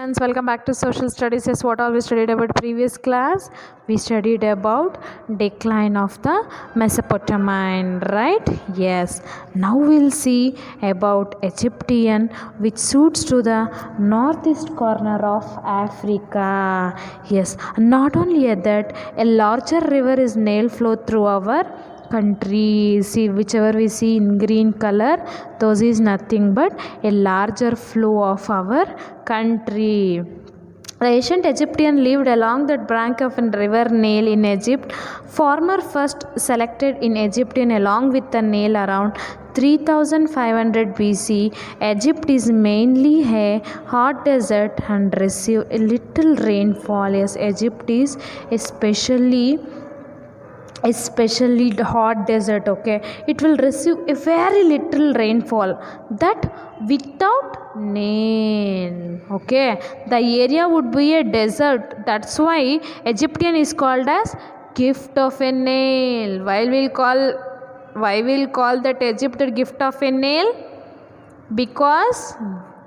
Friends, welcome back to social studies. Yes, what all we studied about previous class? We studied about decline of the Mesopotamian, right? Yes. Now we'll see about Egyptian, which suits to the northeast corner of Africa. Yes. Not only that, a larger river is Nile flow through our country. See, whichever we see in green color, those is nothing but a larger flow of our country. The ancient Egyptian lived along the bank of a river Nile in Egypt. Farmer first selected in Egyptian along with the Nile around 3500 BC. Egypt is mainly a hot desert and receive a little rainfall. Yes, Egypt is especially the hot desert. Okay, it will receive a very little rainfall, that without Nile. Okay, the area would be a desert. That's why Egyptian is called as gift of a Nile. Why we'll call that Egypt the gift of a Nile? Because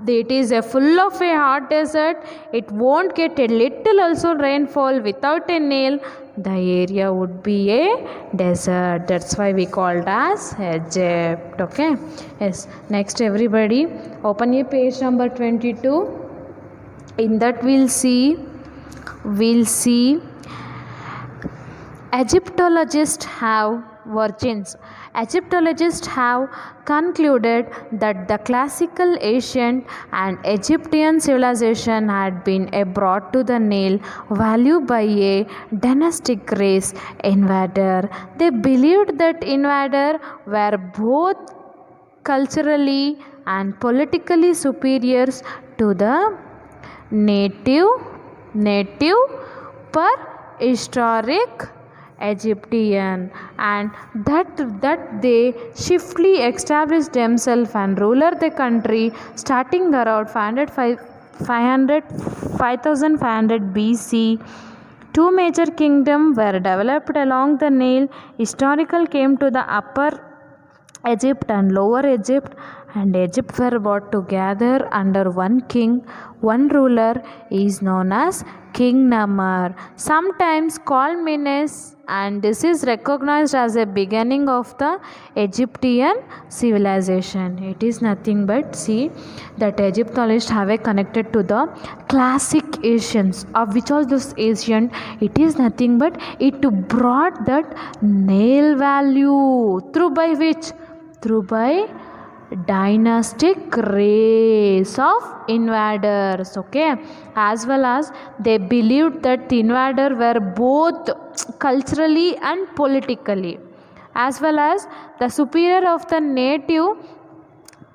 it is a full of a hot desert. It won't get a little also rainfall. Without a Nile, the area would be a desert. That's why we called as Egypt. Okay, yes. Next, everybody open your page number 22. In that we'll see Egyptologists have concluded that the classical ancient and Egyptian civilization had been brought to the Nile Valley by a dynastic race invader. They believed that invaders were both culturally and politically superiors to the native prehistoric Egyptian, and that they swiftly established themselves and ruled the country starting around 5500 BC. Two major kingdoms were developed along the Nile. Historical came to the Upper Egypt and Lower Egypt, and Egypt were brought together under one king. One ruler is known as King Namar, sometimes called Menes, and this is recognized as a beginning of the Egyptian civilization. It is nothing but, see, that Egyptologists have a connected to the classic Asians. Of which all those Asian, it is nothing but it brought that Nile value through by dynastic race of invaders. Okay, as well as they believed that the invaders were both culturally and politically, as well as the superior of the native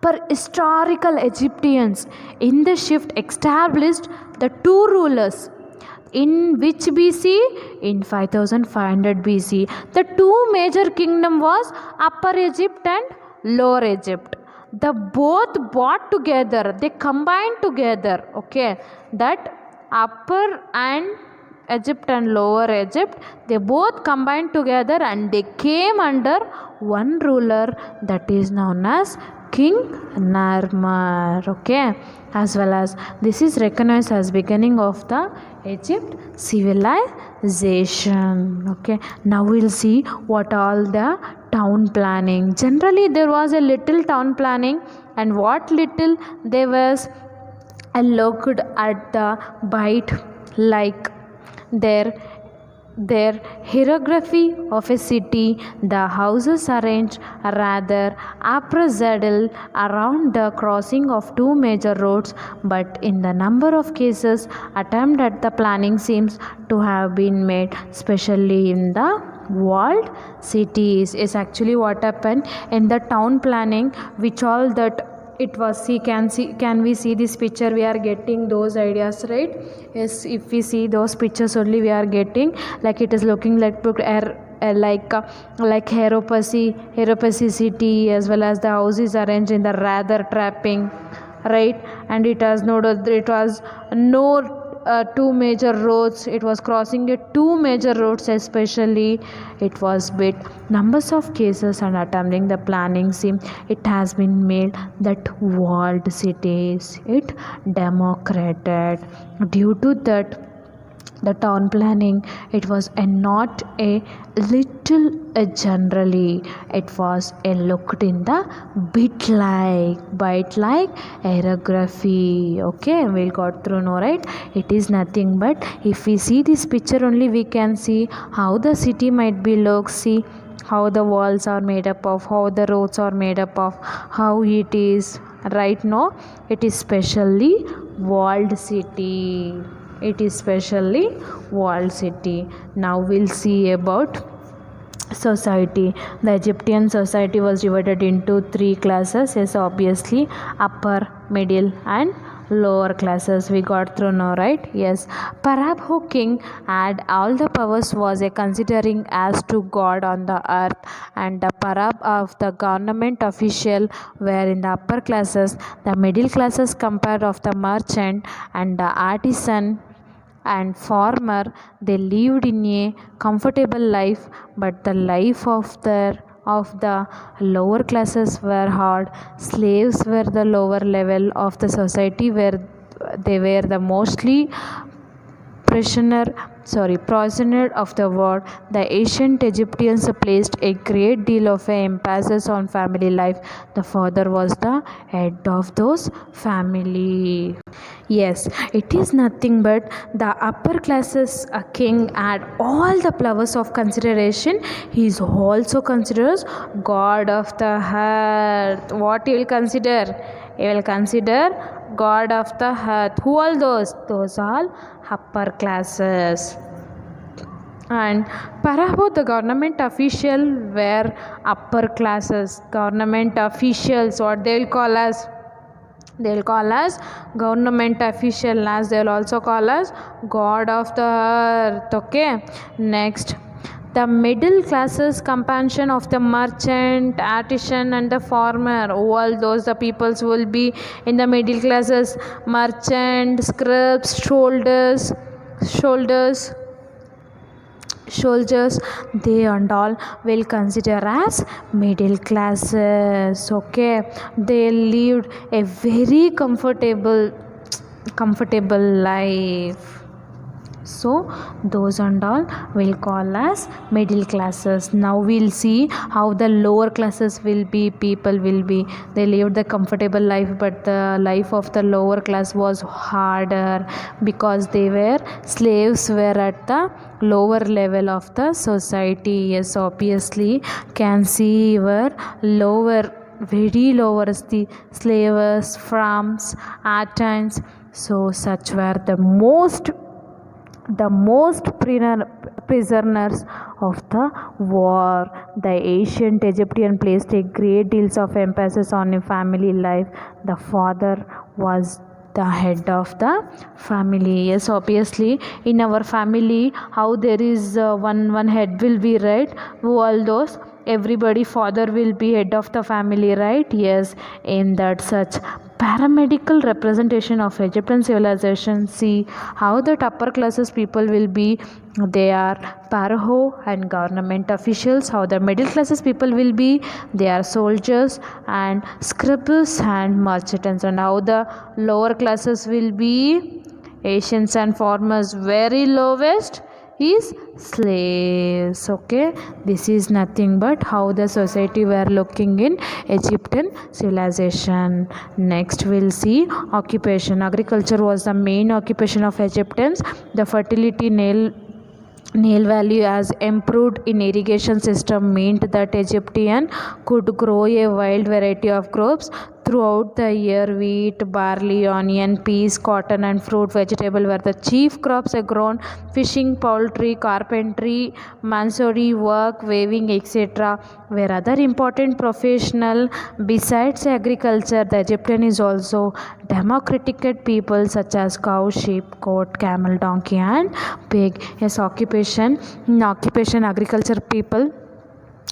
prehistorical Egyptians. In the shift established the two rulers. In which BC? In 5500 BC. The two major kingdom was Upper Egypt and Lower Egypt. The both brought together, they combined together. Okay, that Upper and Egypt and Lower Egypt, they both combined together and they came under one ruler, that is known as King Narmer. Okay, as well as this is recognized as beginning of the Egypt civilization. Okay, now we'll see what all the town planning. Generally there was a little town planning, and what little there was looked at the bite, like their hieroglyphy of a city, the houses arranged rather appraisal around the crossing of two major roads, but in the number of cases attempt at the planning seems to have been made, especially in the walled cities. Is actually what happened in the town planning, which all that it was. Can we see this picture? We are getting those ideas, right? Yes, if we see those pictures only, we are getting like it is looking like Heropasi city, as well as the houses arranged in the rather trapping, right? And it was no two major roads. It was crossing two major roads, especially. It was with numbers of cases and attempting the planning. See, it has been made that walled cities. It democrated. Due to that, the town planning, it was a not a little generally, it was a looked in the bit like aerography. Okay, we'll got through now, right? It is nothing but, if we see this picture only, we can see how the city might be look. See how the walls are made up of, how the roads are made up of, how it is right now. It is specially walled city. It is specially walled city. Now we'll see about society. The Egyptian society was divided into three classes. Yes, obviously upper, middle and lower classes. We got through now, right? Yes. Parab, who king had all the powers, was a considering as to God on the earth, and the Parab of the government official were in the upper classes. The middle classes compared of the merchant and the artisan and farmer. They lived in a comfortable life, but the life of the lower classes were hard. Slaves were the lower level of the society, where they were the mostly prisoner of the war. The ancient Egyptians placed a great deal of emphasis on family life. The father was the head of those family. Yes, it is nothing but the upper classes. A king had all the powers of consideration. He is also considers God of the earth. What he will consider? He will consider God of the earth. Who all those? Those all upper classes. And Parabo, the government official, were upper classes. Government officials, what they will call us? They will call us government official, as they will also call us God of the earth. Okay. Next, the middle classes companion of the merchant, artisan and the farmer. All those the peoples will be in the middle classes. Merchant, scribes, soldiers, they and all will consider as middle classes. Okay, they lived a very comfortable life. So those and all will call as middle classes. Now we'll see how the lower classes will be. People will be, they lived the comfortable life, but the life of the lower class was harder, because they were slaves, were at the lower level of the society. Yes, obviously can see your lower, very lower, the slaves, farms, Athens. So such were the most prisoners of the war. The ancient Egyptian placed a great deal of emphasis on a family life. The father was the head of the family. Yes, obviously in our family, how there is one head will be, right? All those, everybody, father will be head of the family, right? Yes, in that such paramedical representation of Egyptian civilization. See how that upper classes people will be, they are paraho and government officials. How the middle classes people will be, they are soldiers and scribes and merchants. And how the lower classes will be, Asians and farmers. Very lowest is slaves. Okay, this is nothing but how the society were looking in Egyptian civilization. Next we'll see occupation. Agriculture was the main occupation of Egyptians. The fertility nail value has improved in irrigation system meant that Egyptian could grow a wide variety of crops throughout the year. Wheat, barley, onion, peas, cotton and fruit vegetable were the chief crops grown. Fishing, poultry, carpentry, masonry work, weaving, etc. were other important professional. Besides agriculture, the Egyptian is also democratic people such as cow, sheep, goat, camel, donkey and pig. Yes, occupation agriculture people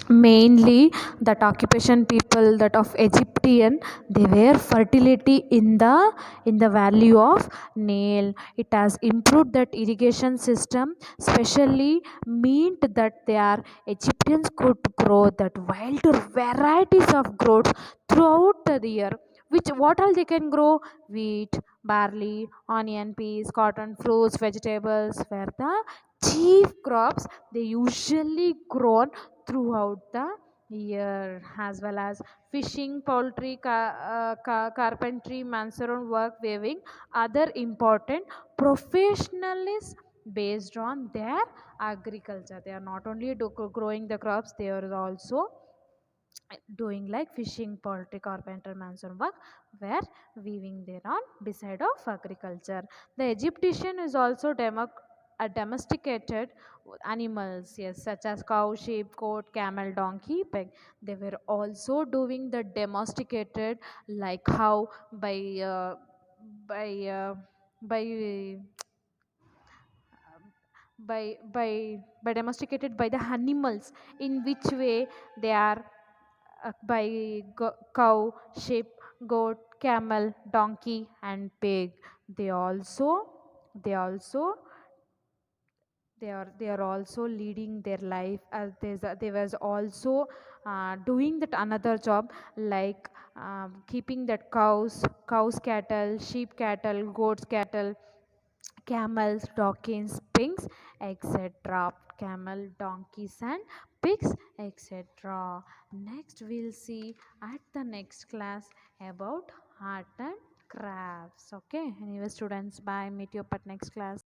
mainly that occupation people that of Egyptian, they were fertility in the value of Nile. It has improved that irrigation system, especially meant that their Egyptians could grow that wild varieties of growths throughout the year. Which what all they can grow? Wheat, barley, onion, peas, cotton, fruits, vegetables were the chief crops they usually grown throughout the year, as well as fishing, poultry, carpentry, mansard work, weaving, other important professionals based on their agriculture. They are not only growing the crops, they are also doing like fishing, poultry, carpenter, mason work, where weaving their on beside of agriculture. The Egyptian is also domesticated animals, yes, such as cow, sheep, goat, camel, donkey, pig. They were also doing the domesticated, like how by uh, by by domesticated by the animals, in which way they are by cow, sheep, goat, camel, donkey, and pig. They also they also they are also leading their life as they was also doing that another job, like keeping that cows, cattle, sheep, cattle, goats, cattle, camels, donkeys, pigs, etc. Camel, donkeys, and pigs, etc. Next, we'll see at the next class about art and crafts. Okay, anyway, students, bye. Meet you up at next class.